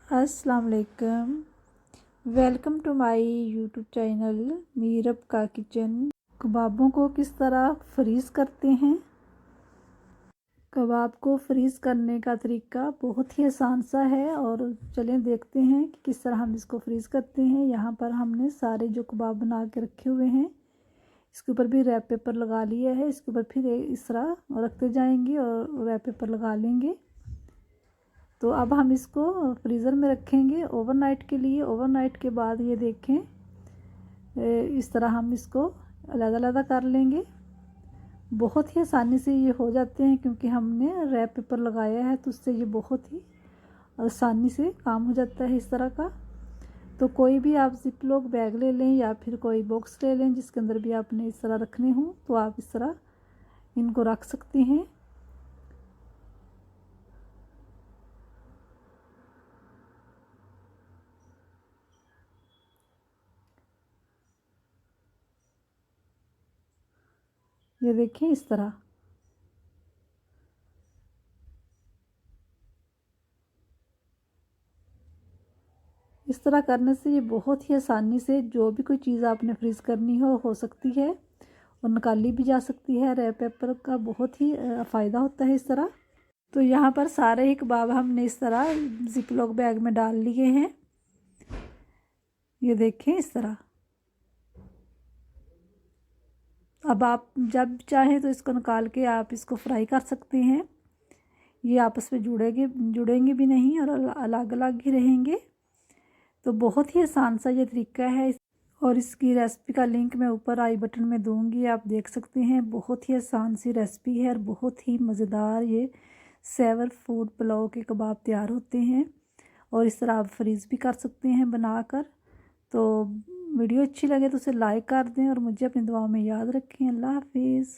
अस्सलाम वालेकुम। Welcome to my YouTube channel Meerab का किचन। कबाबों को किस तरह फ्रीज़ करते हैं। कबाब को फ्रीज़ करने का तरीका बहुत ही आसान सा है और चलें देखते हैं कि किस तरह हम इसको फ्रीज़ करते हैं। यहाँ पर हमने सारे जो कबाब बना के रखे हुए हैं इसके ऊपर भी रैप पेपर लगा लिया है। इसके ऊपर फिर इस तरह रखते जाएंगे और रैप पेपर लगा लेंगे। तो अब हम इसको फ्रीज़र में रखेंगे ओवरनाइट के लिए। ओवरनाइट के बाद ये देखें इस तरह हम इसको अलग-अलग कर लेंगे। बहुत ही आसानी से ये हो जाते हैं क्योंकि हमने रैप पेपर लगाया है तो उससे ये बहुत ही आसानी से काम हो जाता है इस तरह का। तो कोई भी आप ज़िप-लॉक बैग ले लें या फिर कोई बॉक्स ले लें जिसके अंदर भी आपने इस तरह रखने हों तो आप इस तरह इनको रख सकती हैं। ये देखें इस तरह। इस तरह करने से ये बहुत ही आसानी से जो भी कोई चीज़ आपने फ्रीज़ करनी हो सकती है और निकाली भी जा सकती है। रैप पेपर का बहुत ही फ़ायदा होता है इस तरह। तो यहाँ पर सारे ही कबाब हमने इस तरह ज़िप-लॉक बैग में डाल लिए हैं। ये देखें इस तरह। अब आप जब चाहें तो इसको निकाल के आप इसको फ्राई कर सकते हैं। ये आपस में जुड़ेंगे भी नहीं और अलग अलग ही रहेंगे। तो बहुत ही आसान सा ये तरीका है और इसकी रेसिपी का लिंक मैं ऊपर आई बटन में दूंगी, आप देख सकते हैं। बहुत ही आसान सी रेसिपी है और बहुत ही मज़ेदार ये सेवर फूड पुलाव के कबाब तैयार होते हैं। और इस तरह आप फ्रीज़ भी कर सकते हैं बनाकर। तो वीडियो अच्छी लगे तो उसे लाइक कर दें और मुझे अपनी दुआओं में याद रखें। अल्लाह हाफिज़।